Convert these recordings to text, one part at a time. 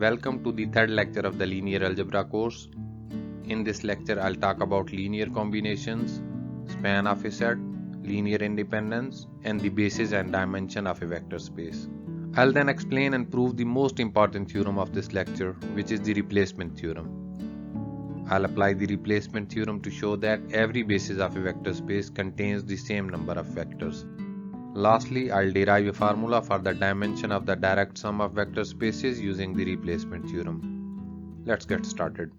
Welcome to the third lecture of the linear algebra course. In this lecture, I'll talk about linear combinations, span of a set, linear independence, and the basis and dimension of a vector space. I'll then explain and prove the most important theorem of this lecture, which is the replacement theorem. I'll apply the replacement theorem to show that every basis of a vector space contains the same number of vectors. Lastly, I'll derive a formula for the dimension of the direct sum of vector spaces using the replacement theorem. Let's get started.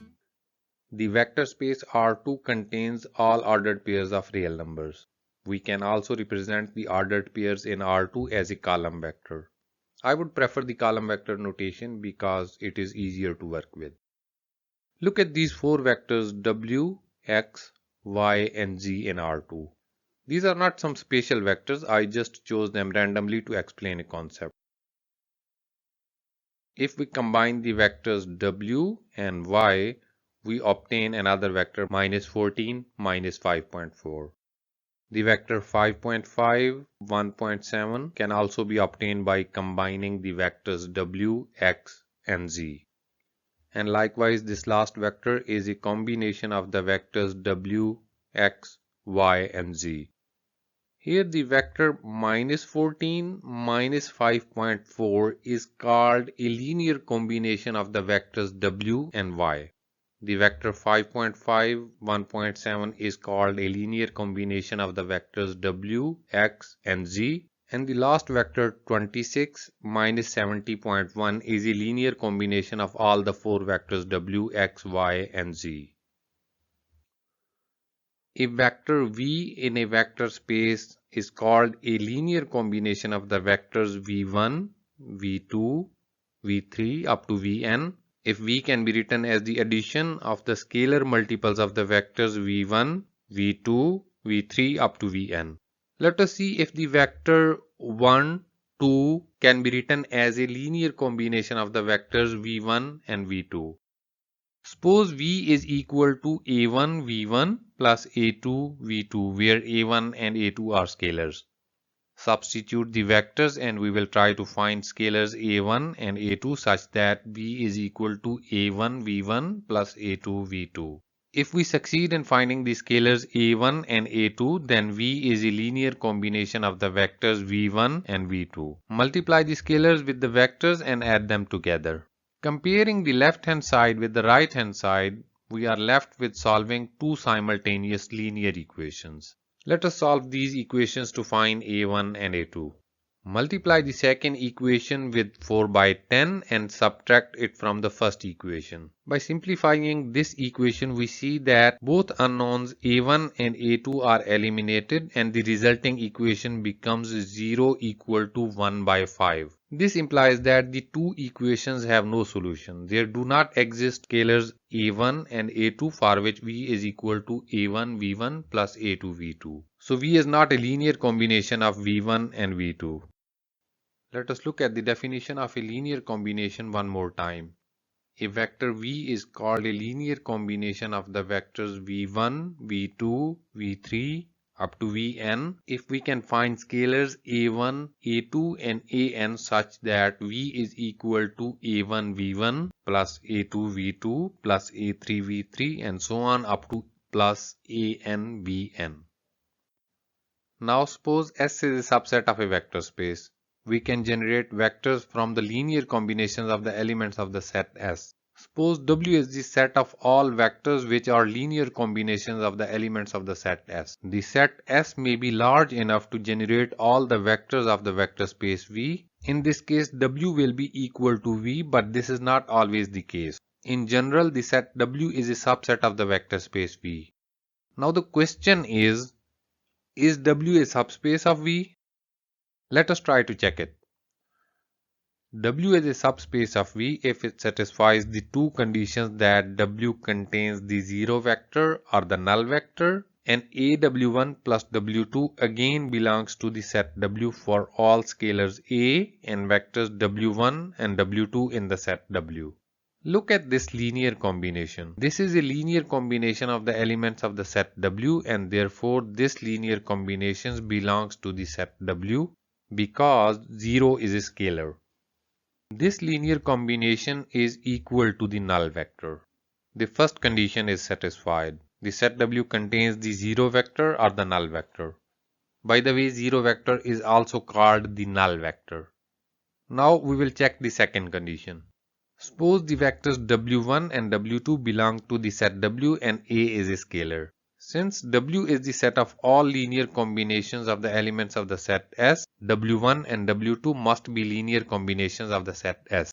The vector space R2 contains all ordered pairs of real numbers. We can also represent the ordered pairs in R2 as a column vector. I would prefer the column vector notation because it is easier to work with. Look at these four vectors W, X, Y, and Z in R2. These are not some spatial vectors, I just chose them randomly to explain a concept. If we combine the vectors W and Y, we obtain another vector minus 14, minus 5.4. The vector 5.5, 1.7 can also be obtained by combining the vectors W, X, and Z. And likewise, this last vector is a combination of the vectors W, X, Y, and Z. Here the vector minus 14 minus 5.4 is called a linear combination of the vectors W and Y. The vector 5.5, 1.7 is called a linear combination of the vectors W, X, and Z. And the last vector 26 minus 70.1 is a linear combination of all the four vectors W, X, Y, and Z. A vector V in a vector space is called a linear combination of the vectors V1, V2, V3 up to Vn. If V can be written as the addition of the scalar multiples of the vectors V1, V2, V3 up to Vn. Let us see if the vector 1, 2 can be written as a linear combination of the vectors V1 and V2. Suppose V is equal to A1 V1 plus A2 V2, where A1 and A2 are scalars. Substitute the vectors and we will try to find scalars A1 and A2 such that V is equal to A1 V1 plus A2 V2. If we succeed in finding the scalars A1 and A2, then V is a linear combination of the vectors V1 and V2. Multiply the scalars with the vectors and add them together. Comparing the left-hand side with the right-hand side, we are left with solving two simultaneous linear equations. Let us solve these equations to find A1 and A2. Multiply the second equation with 4 by 10 and subtract it from the first equation. By simplifying this equation, we see that both unknowns A1 and A2 are eliminated and the resulting equation becomes 0 equal to 1 by 5. This implies that the two equations have no solution. There do not exist scalars A1 and A2 for which V is equal to A1 V1 plus A2 V2. So V is not a linear combination of V1 and V2. Let us look at the definition of a linear combination one more time. A vector V is called a linear combination of the vectors V1, V2, V3 up to Vn if we can find scalars A1, A2 and An such that V is equal to A1 V1 plus A2 V2 plus A3 V3 and so on up to plus An Vn. Now suppose S is a subset of a vector space. We can generate vectors from the linear combinations of the elements of the set S. Suppose W is the set of all vectors which are linear combinations of the elements of the set S. The set S may be large enough to generate all the vectors of the vector space V. In this case, W will be equal to V, but this is not always the case. In general, the set W is a subset of the vector space V. Now the question is W a subspace of V? Let us try to check it. W is a subspace of V if it satisfies the two conditions that W contains the 0 vector or the null vector, and AW1 plus W2 again belongs to the set W for all scalars A and vectors W1 and W2 in the set W. Look at this linear combination. This is a linear combination of the elements of the set W and therefore this linear combination belongs to the set W because 0 is a scalar. This linear combination is equal to the null vector. The first condition is satisfied. The set W contains the zero vector or the null vector. By the way, zero vector is also called the null vector. Now we will check the second condition. Suppose the vectors W1 and W2 belong to the set W and A is a scalar. Since W is the set of all linear combinations of the elements of the set S, W1 and W2 must be linear combinations of the set S.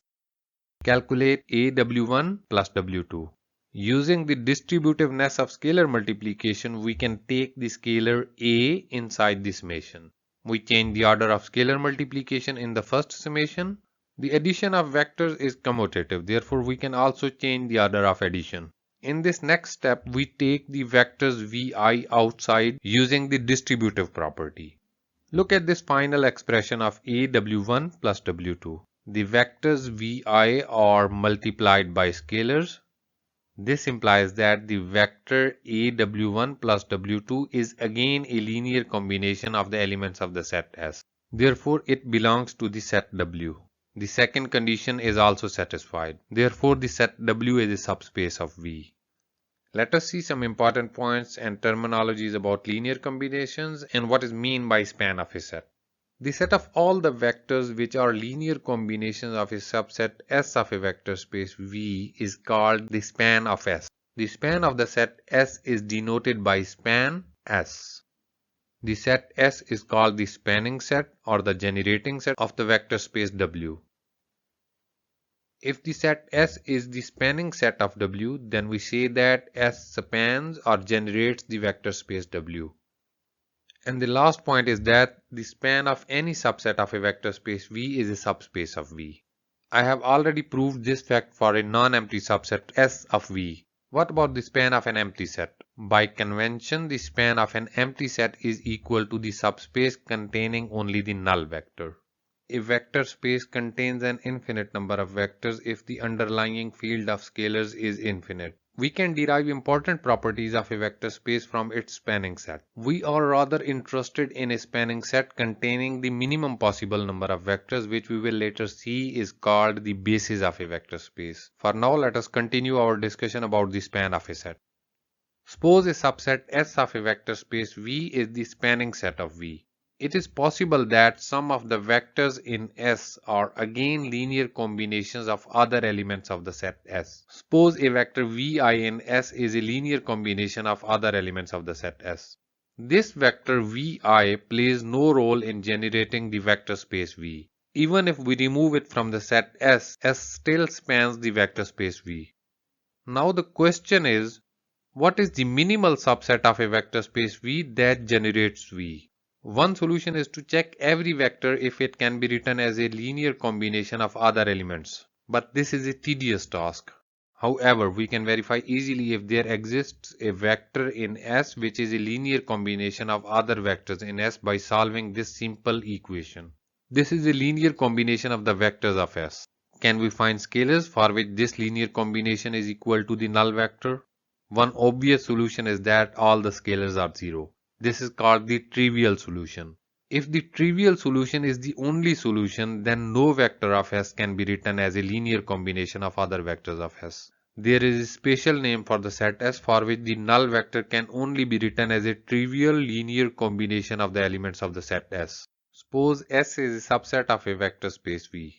Calculate A W1 plus W2. Using the distributiveness of scalar multiplication, we can take the scalar A inside the summation. We change the order of scalar multiplication in the first summation. The addition of vectors is commutative, therefore we can also change the order of addition. In this next step, we take the vectors Vi outside using the distributive property. Look at this final expression of A W1 plus W2. The vectors Vi are multiplied by scalars. This implies that the vector A W1 plus W2 is again a linear combination of the elements of the set S. Therefore, it belongs to the set W. The second condition is also satisfied. Therefore, the set W is a subspace of V. Let us see some important points and terminologies about linear combinations and what is meant by span of a set. The set of all the vectors which are linear combinations of a subset S of a vector space V is called the span of S. The span of the set S is denoted by span S. The set S is called the spanning set or the generating set of the vector space W. If the set S is the spanning set of W, then we say that S spans or generates the vector space W. And the last point is that the span of any subset of a vector space V is a subspace of V. I have already proved this fact for a non-empty subset S of V. What about the span of an empty set? By convention, the span of an empty set is equal to the subspace containing only the null vector. A vector space contains an infinite number of vectors if the underlying field of scalars is infinite. We can derive important properties of a vector space from its spanning set. We are rather interested in a spanning set containing the minimum possible number of vectors, which we will later see is called the basis of a vector space. For now, let us continue our discussion about the span of a set. Suppose a subset S of a vector space V is the spanning set of V. It is possible that some of the vectors in S are again linear combinations of other elements of the set S. Suppose a vector Vi in S is a linear combination of other elements of the set S. This vector Vi plays no role in generating the vector space V. Even if we remove it from the set S, S still spans the vector space V. Now the question is, what is the minimal subset of a vector space V that generates V? One solution is to check every vector if it can be written as a linear combination of other elements. But this is a tedious task. However, we can verify easily if there exists a vector in S which is a linear combination of other vectors in S by solving this simple equation. This is a linear combination of the vectors of S. Can we find scalars for which this linear combination is equal to the null vector? One obvious solution is that all the scalars are 0. This is called the trivial solution. If the trivial solution is the only solution, then no vector of S can be written as a linear combination of other vectors of S. There is a special name for the set S for which the null vector can only be written as a trivial linear combination of the elements of the set S. Suppose S is a subset of a vector space V.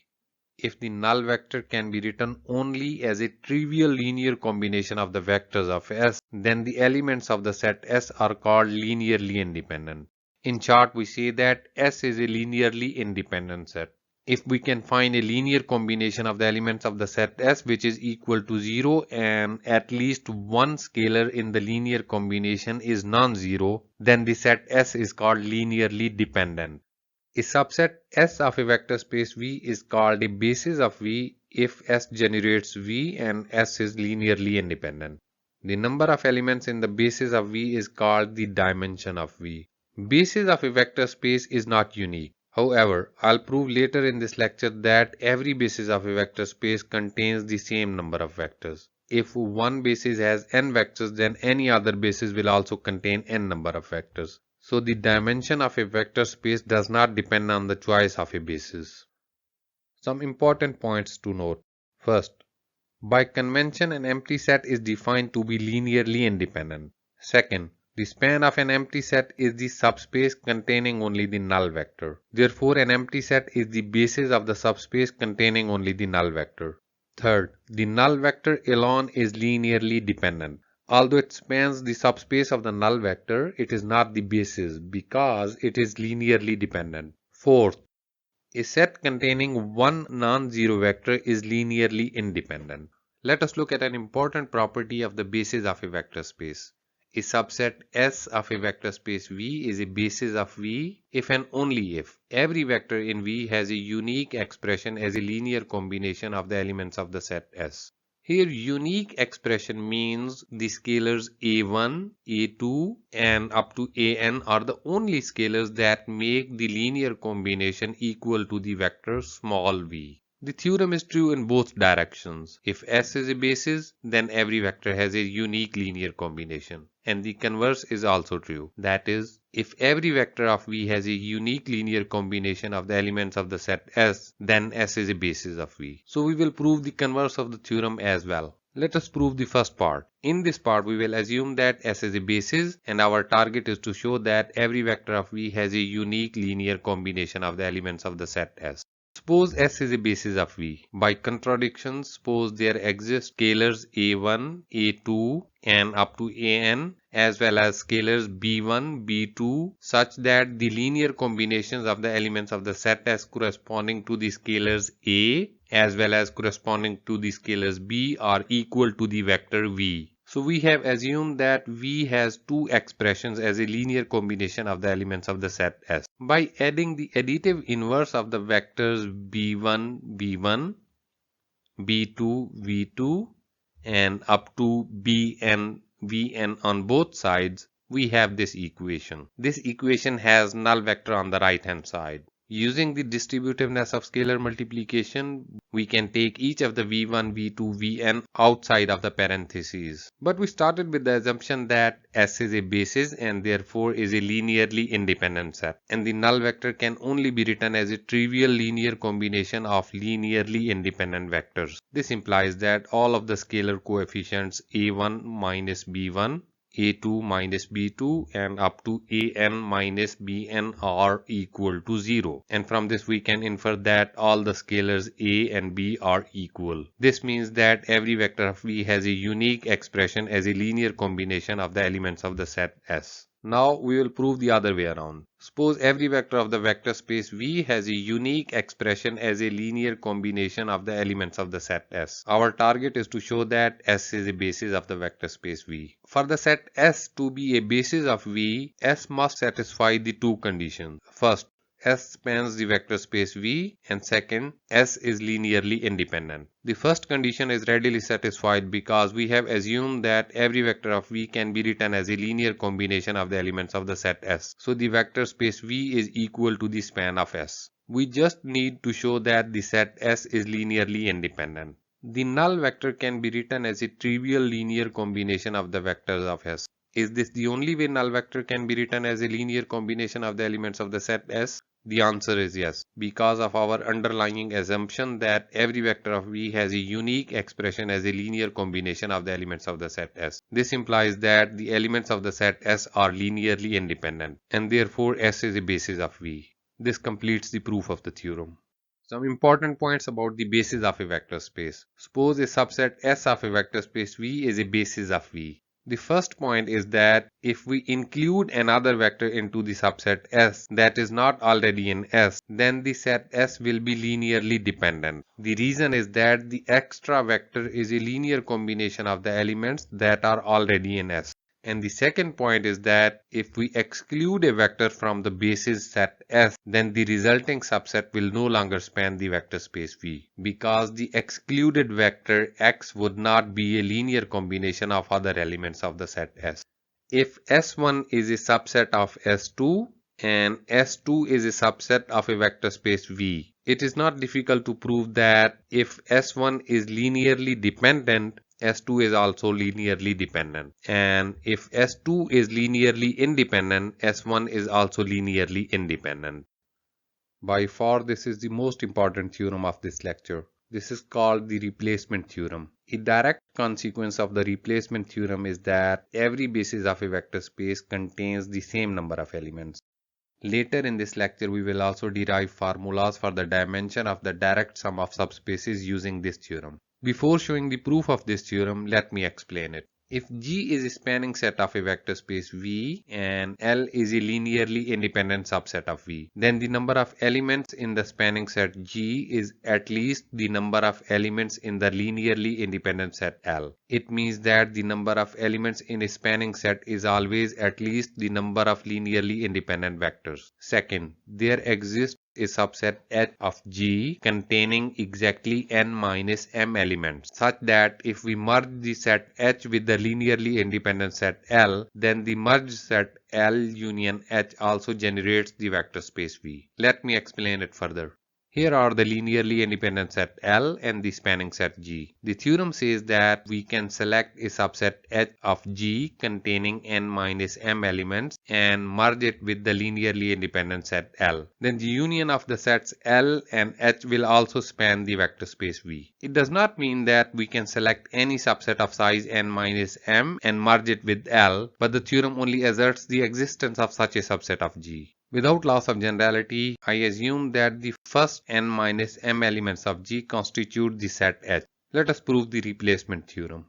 If the null vector can be written only as a trivial linear combination of the vectors of S, then the elements of the set S are called linearly independent. In short, we say that S is a linearly independent set. If we can find a linear combination of the elements of the set S which is equal to 0 and at least one scalar in the linear combination is non-zero, then the set S is called linearly dependent. A subset S of a vector space V is called a basis of V if S generates V and S is linearly independent. The number of elements in the basis of V is called the dimension of V. Basis of a vector space is not unique. However, I'll prove later in this lecture that every basis of a vector space contains the same number of vectors. If one basis has n vectors, then any other basis will also contain n number of vectors. So the dimension of a vector space does not depend on the choice of a basis. Some important points to note. First, by convention, an empty set is defined to be linearly independent. Second, the span of an empty set is the subspace containing only the null vector. Therefore, an empty set is the basis of the subspace containing only the null vector. Third, the null vector alone is linearly dependent. Although it spans the subspace of the null vector, it is not the basis because it is linearly dependent. Fourth, a set containing one non-zero vector is linearly independent. Let us look at an important property of the basis of a vector space. A subset S of a vector space V is a basis of V if and only if every vector in V has a unique expression as a linear combination of the elements of the set S. Here unique expression means the scalars a1, a2 and up to an are the only scalars that make the linear combination equal to the vector small v. The theorem is true in both directions. If S is a basis, then every vector has a unique linear combination. And the converse is also true. That is, if every vector of V has a unique linear combination of the elements of the set S, then S is a basis of V. So we will prove the converse of the theorem as well. Let us prove the first part. In this part, we will assume that S is a basis and our target is to show that every vector of V has a unique linear combination of the elements of the set S. Suppose S is a basis of V. By contradiction, suppose there exist scalars a1, a2 and up to an as well as scalars b1, b2 such that the linear combinations of the elements of the set S corresponding to the scalars a as well as corresponding to the scalars b are equal to the vector v. So we have assumed that V has two expressions as a linear combination of the elements of the set S. By adding the additive inverse of the vectors b1, b1, b2, v2 and up to bn, vn on both sides, we have this equation. This equation has null vector on the right hand side. Using the distributiveness of scalar multiplication, we can take each of the v1, v2, vn outside of the parentheses. But we started with the assumption that S is a basis and therefore is a linearly independent set. And the null vector can only be written as a trivial linear combination of linearly independent vectors. This implies that all of the scalar coefficients a1 minus b1, a2 minus b2 and up to an minus bn are equal to 0. And from this we can infer that all the scalars a and b are equal. This means that every vector of V has a unique expression as a linear combination of the elements of the set S. Now we will prove the other way around. Suppose every vector of the vector space V has a unique expression as a linear combination of the elements of the set S. Our target is to show that S is a basis of the vector space V. For the set S to be a basis of V, S must satisfy the two conditions. First, S spans the vector space V and second, S is linearly independent. The first condition is readily satisfied because we have assumed that every vector of V can be written as a linear combination of the elements of the set S. So the vector space V is equal to the span of S. We just need to show that the set S is linearly independent. The null vector can be written as a trivial linear combination of the vectors of S. Is this the only way null vector can be written as a linear combination of the elements of the set S? The answer is yes, because of our underlying assumption that every vector of V has a unique expression as a linear combination of the elements of the set S. This implies that the elements of the set S are linearly independent, and therefore S is a basis of V. This completes the proof of the theorem. Some important points about the basis of a vector space. Suppose a subset S of a vector space V is a basis of V. The first point is that if we include another vector into the subset S that is not already in S, then the set S will be linearly dependent. The reason is that the extra vector is a linear combination of the elements that are already in S. And the second point is that if we exclude a vector from the basis set S, then the resulting subset will no longer span the vector space V, because the excluded vector X would not be a linear combination of other elements of the set S. If S1 is a subset of S2 and S2 is a subset of a vector space V, it is not difficult to prove that if S1 is linearly dependent, S2 is also linearly dependent, and if S2 is linearly independent, S1 is also linearly independent. By far, this is the most important theorem of this lecture. This is called the replacement theorem. A direct consequence of the replacement theorem is that every basis of a vector space contains the same number of elements. Later in this lecture, we will also derive formulas for the dimension of the direct sum of subspaces using this theorem. Before showing the proof of this theorem, let me explain it. If G is a spanning set of a vector space V and L is a linearly independent subset of V, then the number of elements in the spanning set G is at least the number of elements in the linearly independent set L. It means that the number of elements in a spanning set is always at least the number of linearly independent vectors. Second, there exists a subset H of G containing exactly n minus m elements, such that if we merge the set H with the linearly independent set L, then the merged set L union H also generates the vector space V. Let me explain it further. Here are the linearly independent set L and the spanning set G. The theorem says that we can select a subset H of G containing n minus m elements and merge it with the linearly independent set L. Then the union of the sets L and H will also span the vector space V. It does not mean that we can select any subset of size n minus m and merge it with L, but the theorem only asserts the existence of such a subset of G. Without loss of generality, I assume that the first n minus m elements of G constitute the set H. Let us prove the replacement theorem.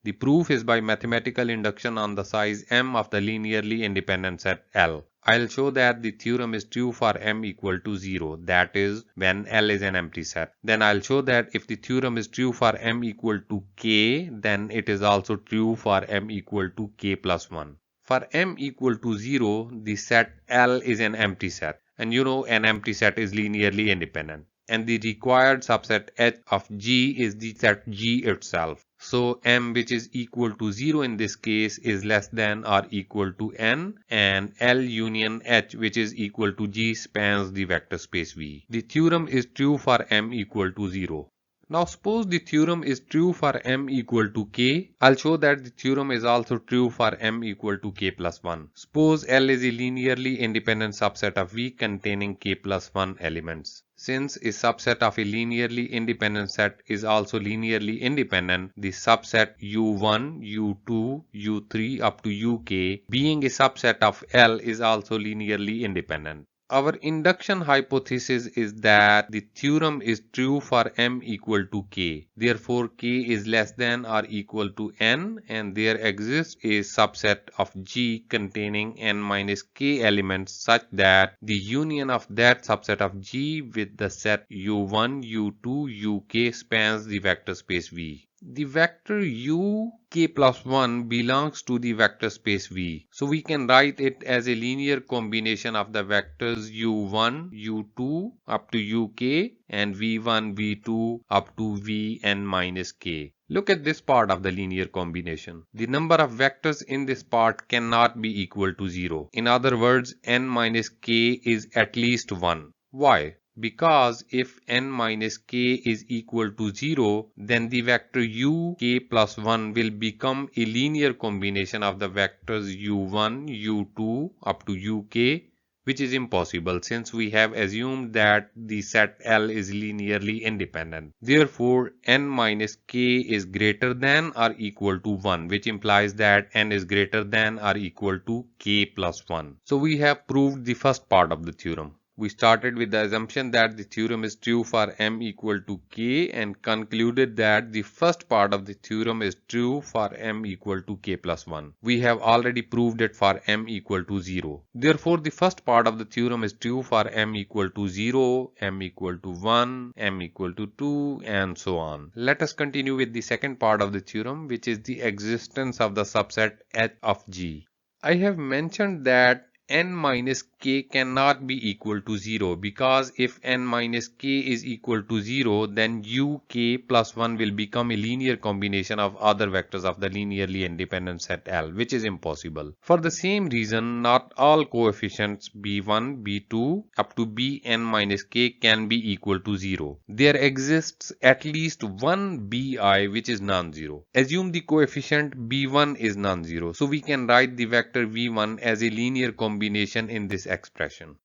The proof is by mathematical induction on the size m of the linearly independent set L. I'll show that the theorem is true for m equal to 0, that is, when L is an empty set. Then I'll show that if the theorem is true for m equal to k, then it is also true for m equal to k plus 1. For m equal to 0, the set L is an empty set, and you know an empty set is linearly independent, and the required subset H of G is the set G itself. So m, which is equal to 0 in this case, is less than or equal to n, and L union H, which is equal to G, spans the vector space V. The theorem is true for m equal to 0. Now suppose the theorem is true for m equal to k. I'll show that the theorem is also true for m equal to k plus 1. Suppose L is a linearly independent subset of V containing k plus 1 elements. Since a subset of a linearly independent set is also linearly independent, the subset U1, U2, U3 up to UK being a subset of L is also linearly independent. Our induction hypothesis is that the theorem is true for m equal to k. Therefore, k is less than or equal to n, and there exists a subset of G containing n minus k elements such that the union of that subset of G with the set U1, U2, UK spans the vector space V. The vector u k plus 1 belongs to the vector space V. So we can write it as a linear combination of the vectors u1, u2 up to uk and v1, v2 up to vn minus k. Look at this part of the linear combination. The number of vectors in this part cannot be equal to 0. In other words, n minus k is at least 1. Why? Because if n minus k is equal to 0, then the vector u k plus 1 will become a linear combination of the vectors u1, u2 up to uk, which is impossible since we have assumed that the set L is linearly independent. Therefore, n minus k is greater than or equal to 1, which implies that n is greater than or equal to k plus 1. So we have proved the first part of the theorem. We started with the assumption that the theorem is true for m equal to k and concluded that the first part of the theorem is true for m equal to k plus 1. We have already proved it for m equal to 0. Therefore, the first part of the theorem is true for m equal to 0, m equal to 1, m equal to 2, and so on. Let us continue with the second part of the theorem, which is the existence of the subset H of G. I have mentioned that n minus k cannot be equal to 0 because if n minus k is equal to 0, then uk plus 1 will become a linear combination of other vectors of the linearly independent set L, which is impossible. For the same reason, not all coefficients b1, b2 up to bn minus k can be equal to 0. There exists at least one bi which is non-zero. Assume the coefficient b1 is non-zero, so we can write the vector v1 as a linear combination in this expression.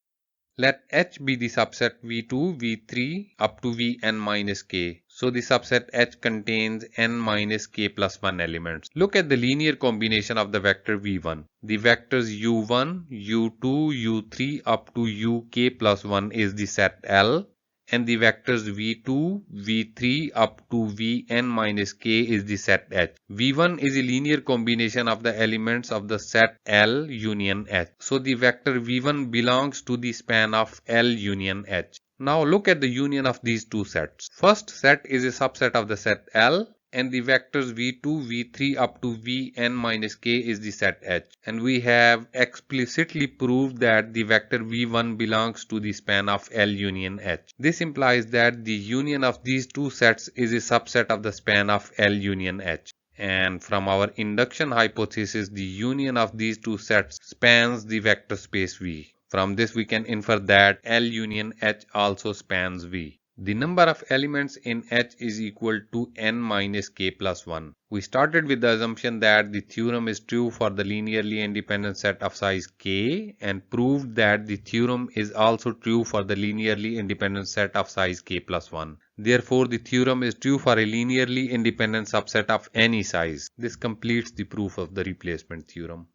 Let H be the subset V2, V3 up to Vn minus k. So the subset H contains n minus k plus 1 elements. Look at the linear combination of the vector V1. The vectors U1, U2, U3 up to Uk plus 1 is the set L. And the vectors V2, V3 up to Vn minus k is the set H. V1 is a linear combination of the elements of the set L union H. So the vector V1 belongs to the span of L union H. Now look at the union of these two sets. First set is a subset of the set L, and the vectors V2, V3 up to Vn minus k is the set H. And we have explicitly proved that the vector V1 belongs to the span of L union H. This implies that the union of these two sets is a subset of the span of L union H. And from our induction hypothesis, the union of these two sets spans the vector space V. From this we can infer that L union H also spans V. The number of elements in H is equal to n minus k plus 1. We started with the assumption that the theorem is true for the linearly independent set of size k and proved that the theorem is also true for the linearly independent set of size k plus 1. Therefore, the theorem is true for a linearly independent subset of any size. This completes the proof of the replacement theorem.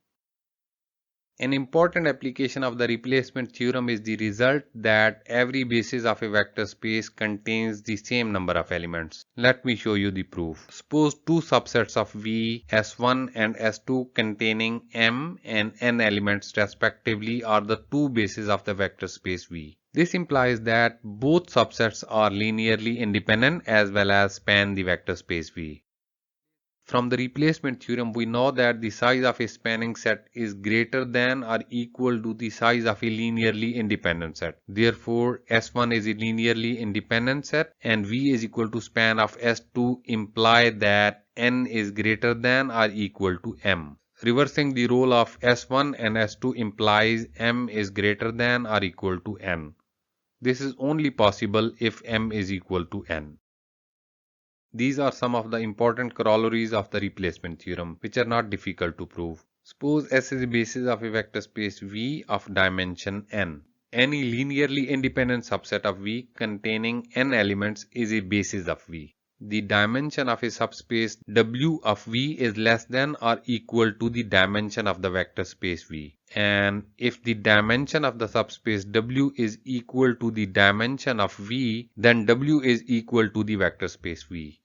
An important application of the replacement theorem is the result that every basis of a vector space contains the same number of elements. Let me show you the proof. Suppose two subsets of V, S1 and S2 containing m and n elements respectively are the two bases of the vector space V. This implies that both subsets are linearly independent as well as span the vector space V. From the replacement theorem, we know that the size of a spanning set is greater than or equal to the size of a linearly independent set. Therefore, S1 is a linearly independent set and V is equal to span of S2 imply that n is greater than or equal to m. Reversing the role of S1 and S2 implies m is greater than or equal to n. This is only possible if m is equal to n. These are some of the important corollaries of the replacement theorem, which are not difficult to prove. Suppose S is a basis of a vector space V of dimension n. Any linearly independent subset of V containing n elements is a basis of V. The dimension of a subspace W of V is less than or equal to the dimension of the vector space V. And if the dimension of the subspace W is equal to the dimension of V, then W is equal to the vector space V.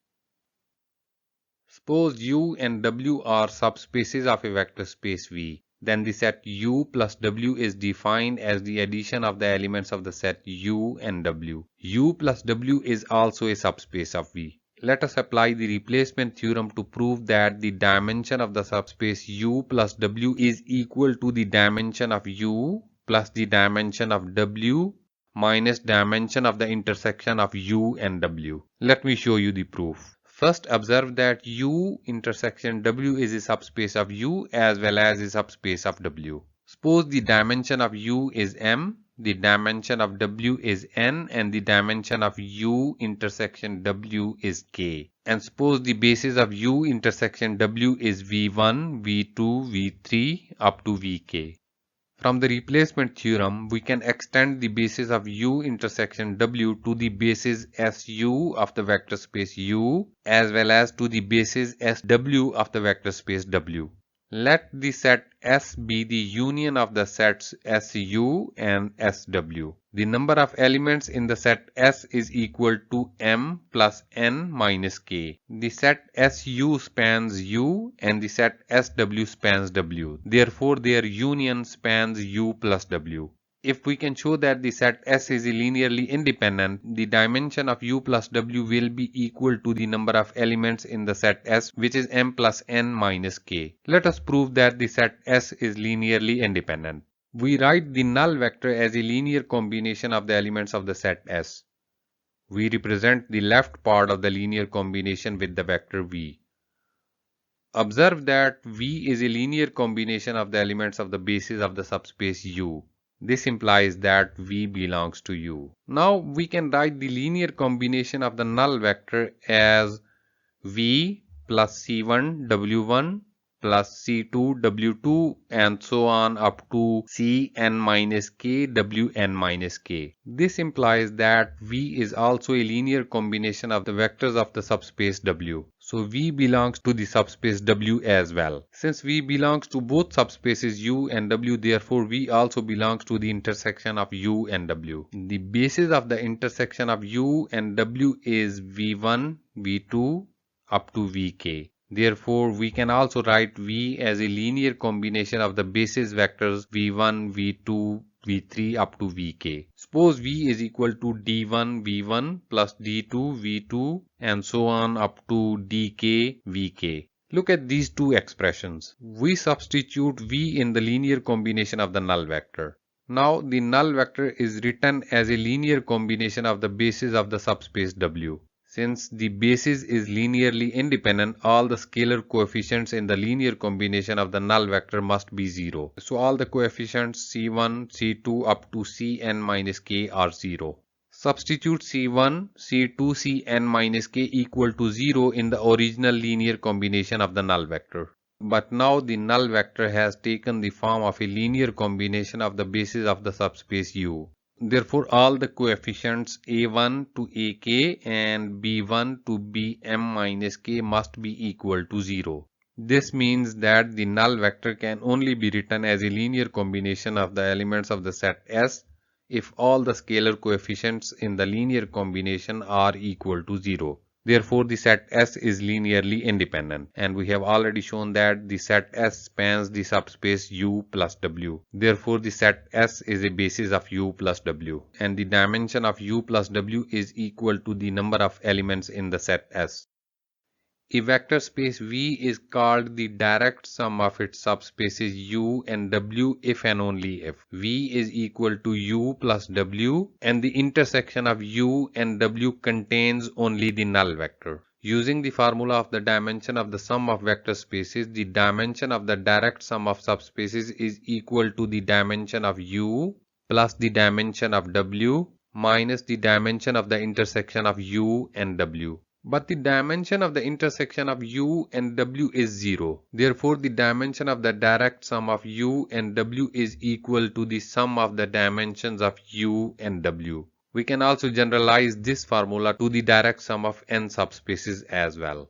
Suppose U and W are subspaces of a vector space V. Then the set U plus W is defined as the addition of the elements of the set U and W. U plus W is also a subspace of V. Let us apply the replacement theorem to prove that the dimension of the subspace U plus W is equal to the dimension of U plus the dimension of W minus dimension of the intersection of U and W. Let me show you the proof. First, observe that U intersection W is a subspace of U as well as a subspace of W. Suppose the dimension of U is M, the dimension of W is N, and the dimension of U intersection W is K. And suppose the basis of U intersection W is V1, V2, V3 up to Vk. From the replacement theorem, we can extend the basis of U intersection W to the basis SU of the vector space U as well as to the basis SW of the vector space W. Let the set S be the union of the sets SU and SW. The number of elements in the set S is equal to M plus N minus K. The set SU spans U and the set SW spans W. Therefore, their union spans U plus W. If we can show that the set S is linearly independent, the dimension of U plus W will be equal to the number of elements in the set S, which is M plus N minus K. Let us prove that the set S is linearly independent. We write the null vector as a linear combination of the elements of the set S. We represent the left part of the linear combination with the vector V. Observe that V is a linear combination of the elements of the basis of the subspace U. This implies that V belongs to U. Now we can write the linear combination of the null vector as V plus C1 W1 plus C2 W2 and so on up to Cn minus k Wn minus k. This implies that V is also a linear combination of the vectors of the subspace W. So V belongs to the subspace W as well. Since V belongs to both subspaces U and W, therefore V also belongs to the intersection of U and W. The basis of the intersection of U and W is V1, V2 up to Vk. Therefore, we can also write V as a linear combination of the basis vectors V1, V2, V3 up to Vk. Suppose V is equal to D1 V1 plus D2 V2 and so on up to dk Vk. Look at these two expressions. We substitute V in the linear combination of the null vector. Now the null vector is written as a linear combination of the basis of the subspace W. Since the basis is linearly independent, all the scalar coefficients in the linear combination of the null vector must be 0. So all the coefficients C1, C2 up to Cn minus k are 0. Substitute C1, C2, Cn minus k equal to 0 in the original linear combination of the null vector. But now the null vector has taken the form of a linear combination of the basis of the subspace U. Therefore, all the coefficients a1 to ak and b1 to bm minus k must be equal to 0. This means that the null vector can only be written as a linear combination of the elements of the set S if all the scalar coefficients in the linear combination are equal to 0. Therefore, the set S is linearly independent, and we have already shown that the set S spans the subspace U plus W. Therefore, the set S is a basis of U plus W, and the dimension of U plus W is equal to the number of elements in the set S. A vector space V is called the direct sum of its subspaces U and W if and only if V is equal to U plus W and the intersection of U and W contains only the null vector. Using the formula of the dimension of the sum of vector spaces, the dimension of the direct sum of subspaces is equal to the dimension of U plus the dimension of W minus the dimension of the intersection of U and W. But the dimension of the intersection of U and W is 0. Therefore, the dimension of the direct sum of U and W is equal to the sum of the dimensions of U and W. We can also generalize this formula to the direct sum of n subspaces as well.